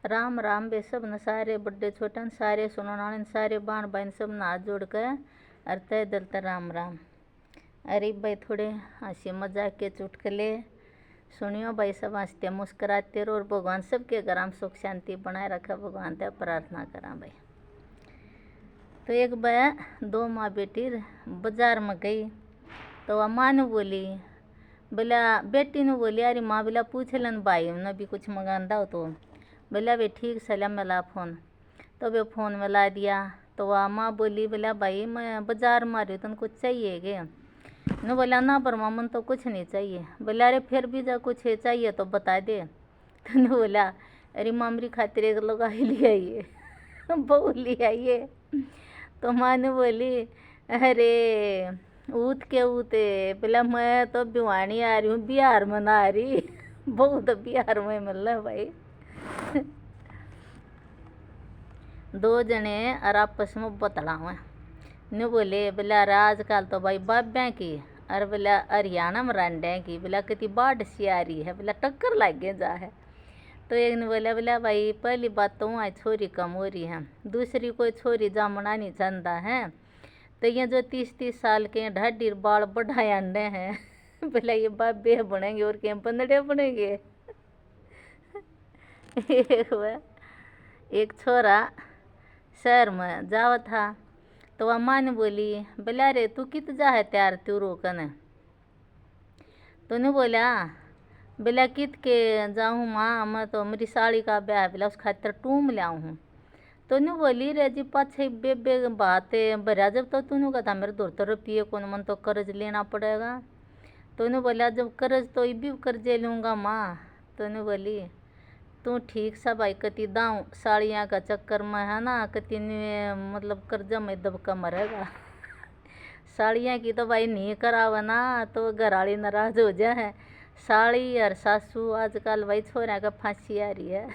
राम राम बे सब न सारे बड़े छोटे न सारे सुनो नाने सारे बाण भाई सब न हाथ जोड़ के अरे तय दिल त राम राम। अरे भाई थोड़े हंसी मजाक के चुटकुले सुनियो भाई, सब हंसते मुस्कुराते रहो और भगवान सबके घर में सुख शांति बनाए रखा, भगवान से प्रार्थना करा भाई। तो एक बार दो माँ बेटी बाजार में गई तो वह माँ ने बोली, बोला बेटी ने बोली अरे माँ बोला पूछ लन भाई ने भी कुछ मंगाना हो तो बोला वे ठीक सलाम मिला फ़ोन। तो वे फ़ोन मिला दिया तो वह माँ बोली, बोला भाई मैं बाजार में आ रही हूँ तुम कुछ चाहिए क्या? ने बोला ना पर मामन तो कुछ नहीं चाहिए। बोला अरे फिर भी जब कुछ चाहिए तो बता दे। तो ने बोला अरे मामरी खातिर एक लुगाई ले आइए बहू ले आइए। तो माँ ने बोली अरे ऊत के ऊते, बोला मैं तो भिवानी आ रही हूँ बिहार में ना आ रही बहू तो बिहार में मिल रहा भाई। दो जने और आपस में बतलावे ने बोले, बोला आजकल तो भाई बाब्या की और बोला हरियाणा में रंडे की, बोला कितनी बाढ़ सी आ रही है, बोला टक्कर लग गए जा है। तो एक ने बोला, बोला भाई पहली बात तो वहाँ छोरी कम हो रही है, दूसरी कोई छोरी जामना नहीं चंदा है। तो ये जो 30-30 साल के ढाडी बाल बढ़ाए अंडे हैं बोला ये बाबे बनेंगे और क्या पंदड़े बनेंगे एक छोरा शहर में जावा था तो वह माँ ने बोली, बोला रे तू कित जा है त्यार तू रोकन? तो ने बोला, बोला कित के जाऊँ माँ मैं तो मेरी साड़ी का ब्याह बोला उस खातर टूम लाऊँ हूँ। तो ने बोली रे जी पाछे बे बात भरा जब तो तूने कहा मेरे 200 रुपये कौन मन तो कर्ज लेना पड़ेगा। तो ने बोला जब कर्ज तो ये भी कर्जे लूँगा माँ। तो ने बोली तू ठीक सा भाई कति दाऊँ साड़ियाँ का चक्कर में है ना कति मतलब कर्जा में दबका मरेगा साड़ियाँ की तो भाई नहीं करावा ना तो घरवाली नाराज हो जाए। साड़ी और सासू आजकल भाई छोरा का फांसी आ रही है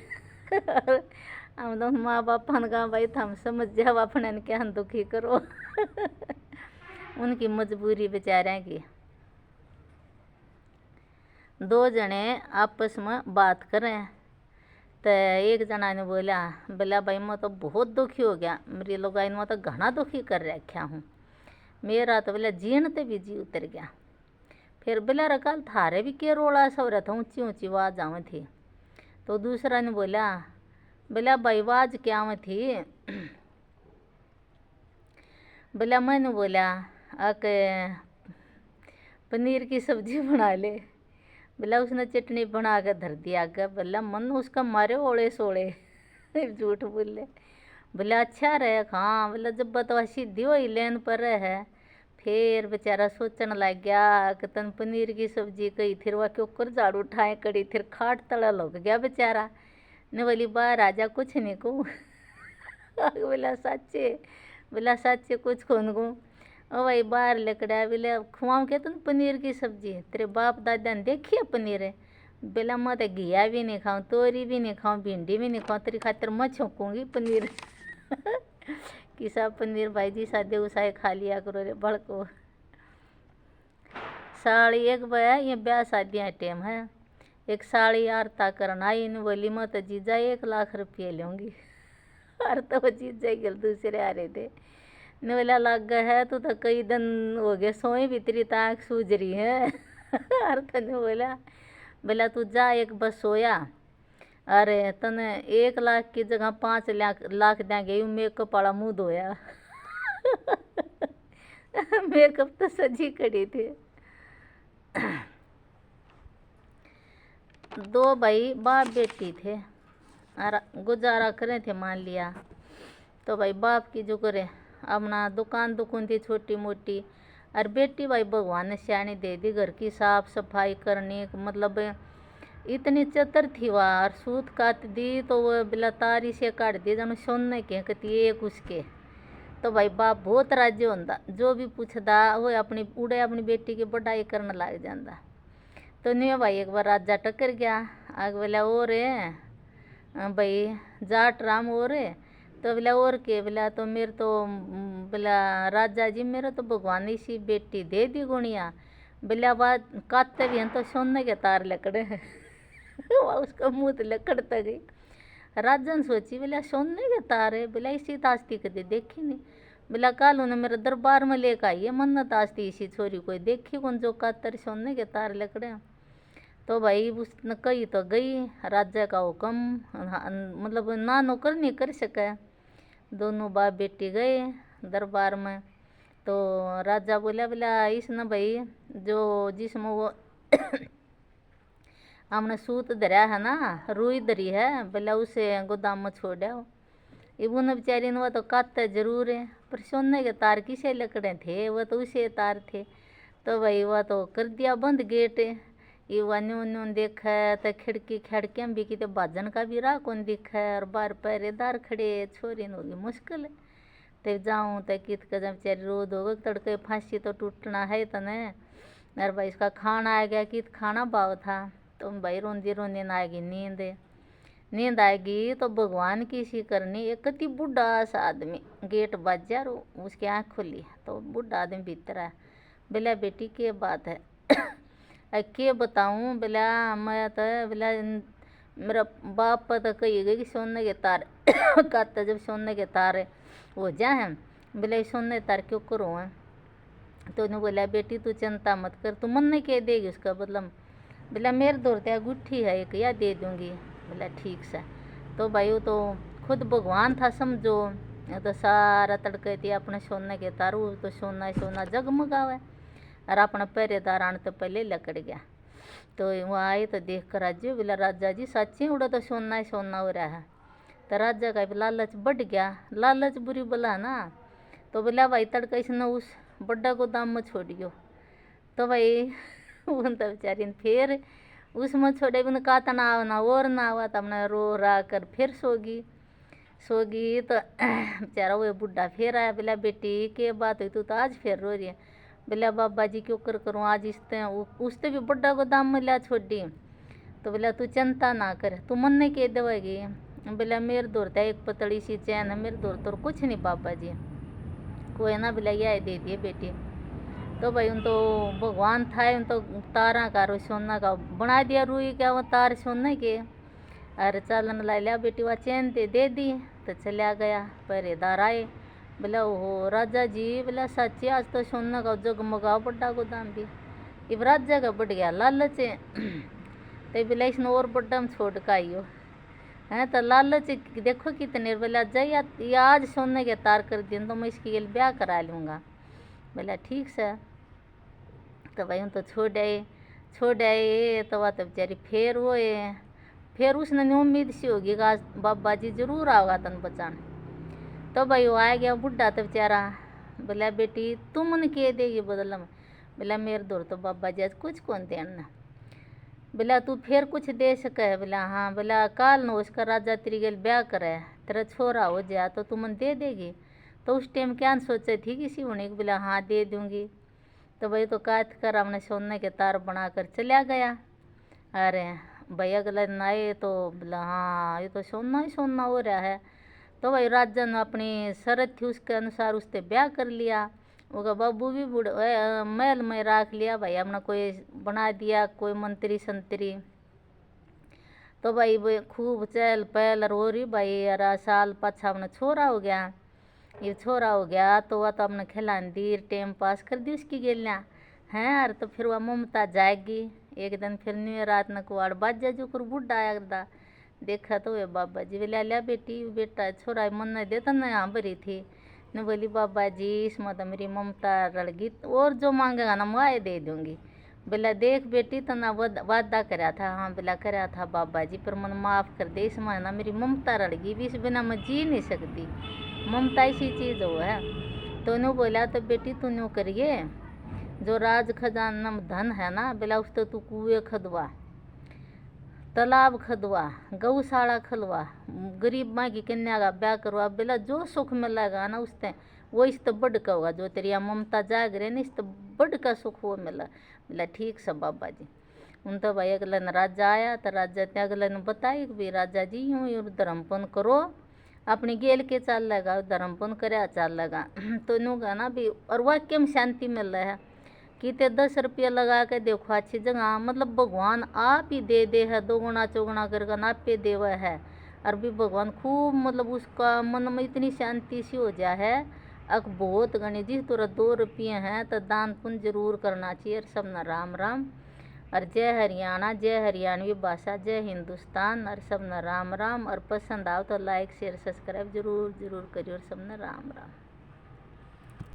हम तो माँ बाप का भाई थम समझ जाओ अपने क्या दुखी करो उनकी मजबूरी बेचारे की। दो जने आपस में बात करें तो एक जना ने बोला, बोला भाई मैं तो बहुत दुखी हो गया, मेरी लोगाई में तो घना दुखी कर रखा हूँ, मेरा तो बोला जीन ते भी जी उतर गया। फिर बोला रकाल थारे भी के रोड़ा सो रहा था ऊँची ऊँची आवाज आवे थी। तो दूसरा ने बोला, बोला भाई आवाज क्या आवे थी? बोला मैंने बोला आके पनीर की सब्जी बना ले। बोला उसने चटनी बना के धर दिया आगे। बोला मन उसका मारे ओले सोले झूठ बोले। बोला अच्छा रहे हाँ। बोला जब बतवा सीधी हो लेन पर है फिर बेचारा सोचने लग गया कि तन पनीर की सब्जी कही फिर वह के ऊपर झाड़ू उठाए कड़ी फिर खाट तला लग गया बेचारा ने। बोली बाहर आजा कुछ नहीं को बोला साचे, बोला साचे कुछ खोन को ओ भाई बाहर लकड़ा बोले खुआऊँ क्या तुम पनीर की सब्जी? तेरे बाप दादा ने देखी है पनीर है? बोला मैं तो घिया भी नहीं खाऊँ तोरी भी नहीं खाऊँ भिंडी भी नहीं खाऊँ तेरी खातिर मैं छोंकूँगी पनीर किसा पनीर भाई जी सादे उसाए खा लिया करो रे बड़को। साड़ी एक बया ये ब्याह शादियाँ टाइम है एक साड़ी आरता करना आई इन बोली मैं तो जीजा 1 लाख रुपये लूँगी और तो वो जीजा गल दूसरे आ रहे थे ने बोला लग गया है तो कई दिन हो गए सोए भी तेरी ताक सूझ रही है और तने बोला, बोला तू जा एक बस सोया अरे तने 1 लाख की जगह 5 लाख देंगे मेकअप वाला मुँह धोया मेकअप तो सजी खड़ी थी। दो भाई बाप बेटी थे और गुजारा करे थे मान लिया। तो भाई बाप की जो करे अपना दुकान थी छोटी मोटी और बेटी भाई भगवान ने सियानी दे दी घर की साफ सफाई करनी मतलब इतनी चतर थी वह और सूत काट दी तो वो बिला तारी से काट दी जन सोने के कती एक उसके। तो भाई बाप बहुत राजी होता जो भी पूछता वो अपनी उड़े अपनी बेटी की बढ़ाई करने लग जाता। तो नहीं भाई एक बार राजा टक्कर गया आग बोला और भाई जाट राम और तो बोला और के बोला तो मेरे तो बोला राजा जी मेरा तो भगवान सी बेटी दे दी गुणिया। बोला बात काटते भी हैं तो सोने के तार लकड़े उसका मुँह तो लकड़ता गई। राजन सोची बोला सोने के तार है, बोला इसी तास्ती कदे देखी नहीं। बोला कल उन्हें मेरे दरबार में लेकर आई है मन्नत आस्ती, इसी छोरी कोई देखी कौन जो कातर सोने के तार लकड़े। तो भाई उसने कही तो गई, राजा का हुक्म मतलब ना नौकर नहीं कर सके। दोनों बाप बेटी गए दरबार में। तो राजा बोला इस न भाई जो जिसमें वो हमने सूत धरा है ना, रुई धरी है, बोला उसे गोदाम में छोड़ आओ। इबू ने बेचारी ने वो तो काटते जरूर है, पर सोने के तार किसे लकड़े थे, वो तो उसे तार थे। तो भाई वह तो कर दिया बंद गेट। ये वन वन देखा तो खिड़की खिड़कियाँ भी कितने बाजन का भी राह कौन दिखा, और बाहर पहरेदार खड़े, छोरी होगी मुश्किल है। तब जाऊँ तो कित का जब बेचारी रोद होगा तड़के फांसी तो टूटना है तने। अरे भाई इसका खाना आ गया, कित खाना भाव था। तो भाई रोंदी रोंदी ना आएगी नींद आएगी तो भगवान की सी करनी। एक कति बूढ़ा सा आदमी गेट बाजा रो, उसकी आँख खुली तो बूढ़ा आदमी भीतर आया। बोला बेटी के बात है? के बताऊँ? बोला मैं तो बोला मेरा बाप तो कही गई कि सोने के तार कहता जब सोने के तार हो जाए। बोला सोने तार क्यों करो है? तो उन्हें बोला बेटी तू चिंता मत कर, तू मन नहीं कह देगी उसका बदला। बोला मेरे दौड़ते गुट्ठी है एक, या दे दूंगी। बोला ठीक से। तो भाई वो तो खुद भगवान था समझो। ये तो सारा तड़के थी अपने सोने के तार, वो तो सोना ही सोना जगमगावे। और अपना पहरेदार आने तो पहले लकड़ गया। तो वो आए तो देख कर राजू, बोला राजा जी सच्ची उड़ा तो सोना ही सोना हो रहा है। तो राजा का लालच बढ़ गया, लालच बुरी बला ना। तो बोला भाई तड़का इसने उस बड़ा गोदाम में छोड़ियो। तो भाई उन तो बेचारी ने फिर उसमें छोड़े बिन का ना और ना हुआ तो हमने रो रा कर फिर सोगी तो बेचारा वो बुढ़ा फिर आया। बोला बेटी के बात हुई, तू तो आज फिर रो रही है। बोला बाबा जी क्यों कर करूँ, आज उसते भी बड़ा गोदाम में ला छोड़ी। तो बोला तू चिंता ना कर, तू मन नहीं कह देगी। बोला मेरे दौड़ता एक पतली सी चैन है, मेरे दौड़ तो कुछ नहीं बाबा जी कोई ना। बोला यह दे दिए बेटी। तो भाई उन तो भगवान था, उन तो तारा का रो सोना का बना दिया, रुई क्या वो तार सोने के। अरे चालन ला लिया बेटी, वह चैन दे दी तो चला गया। पहरेदार आए, बोला ओहो राजा जी, बोला सच्ची आज तो सोना का जगमगाओ बड़ा गोदाम भी। इब राजा का बढ़ गया लालच तो बोला इसने और बड़ा में छोड़ का आइयो है। तो लालच देखो कितने। बोला जय आज सोने के तार कर दिन तो मैं इसकी ब्याह करा लूँगा। बोला ठीक से। तो भाई उन तो छोड़ आए तो वह तो बेचारी फिर उसने उम्मीद सी होगी कि आज बाबा जी जरूर आओगा तन बचान। तो भाई वो आ गया बुढ़ा तो बेचारा। बोला बेटी तुम मन कह देगी बदला में। बोला मेरे दौर तो बाबा जी आज कुछ कौन देना। बोला तू फिर कुछ दे सके? बोला हाँ। बोला काल न उसका राजा तेरी गल ब्याह करे, तेरा छोरा हो जाए तो तू मन दे देगी। तो उस टाइम क्या सोचे थी किसी होने की। बोला हाँ दे दूंगी। तो भाई तो काट कर हमने सोने के तार बनाकर चला गया। अरे भाई अगले दिन आए तो बोला हाँ ये तो सोना ही सोना हो रहा है। तो भाई राजा ने अपनी शरत थी उसके अनुसार उससे ब्याह कर लिया। वो बाबू भी महल में रख लिया भाई, हमने कोई बना दिया कोई मंत्री संतरी। तो भाई खूब चहल पहल हो रही भाई। अरे साल पाछा हमने छोरा हो गया। ये छोरा हो गया तो वह तो हमने खिलान दी, टाइम पास कर दी उसकी गेलियाँ हैं। अरे तो फिर वह ममता जाएगी। एक दिन फिर न्यू रात न कुआड़ बाजा जो कर बुढ़ा आया देखा तो वे बाबा जी बोले लिया बेटी बेटा छोरा मन नहीं देता न यहाँ भरी थी न। बोली बाबा जी इसमें तो मेरी ममता रड़गी, और जो मांगेगा ना मैं दे दूँगी। बोला देख बेटी तो ना वादा कराया था। हाँ बोला कराया था बाबा जी, पर मन माफ़ कर दे, इसमें ना मेरी ममता रड़गी भी, इस बिना मैं जी नहीं सकती। ममता ऐसी चीज़ हो है। तो उन्होंने बोला तो बेटी तू न्यू करिए, जो राज खजाना में धन है ना, बोला उस तो तू कुएँ खदवा, तालाब खदवा, गौशाला खलवा, गरीब माँ की कन्या का ब्याह करवा। बोला जो सुख मिलेगा ना उससे वो इस तो बढ़ का होगा, जो तेरी ममता जाग रहे ना इस तो बढ़ का सुख वो मिला। बोला ठीक सब बाबा जी। उन तो भाई अगले न राजा आया तो राजा ने अगले ने बताई कि भाई राजा जी यूँ यूँ धर्मपन करो, अपनी गेल के चाल लगा धर्मपन करे चाल लगा तो नू गाना भी। और वाक्य में शांति मिल रहा है कि ते 10 रुपया लगा के देखो अच्छी जगह, मतलब भगवान आप ही दे है, दोगुना चौगुना करके आप पे देवा है। और भी भगवान खूब मतलब उसका मन में इतनी शांति सी हो जा है। अक बहुत गणी जी तोरा 2 रुपये हैं तो दान पुण्य जरूर करना चाहिए। सब न राम राम। और जय हरियाणा, जय हरियाणवी भाषा, जय हिंदुस्तान। और सब न राम राम। और पसंद आओ तो लाइक शेयर सब्सक्राइब जरूर जरूर करियो। और सब न राम राम।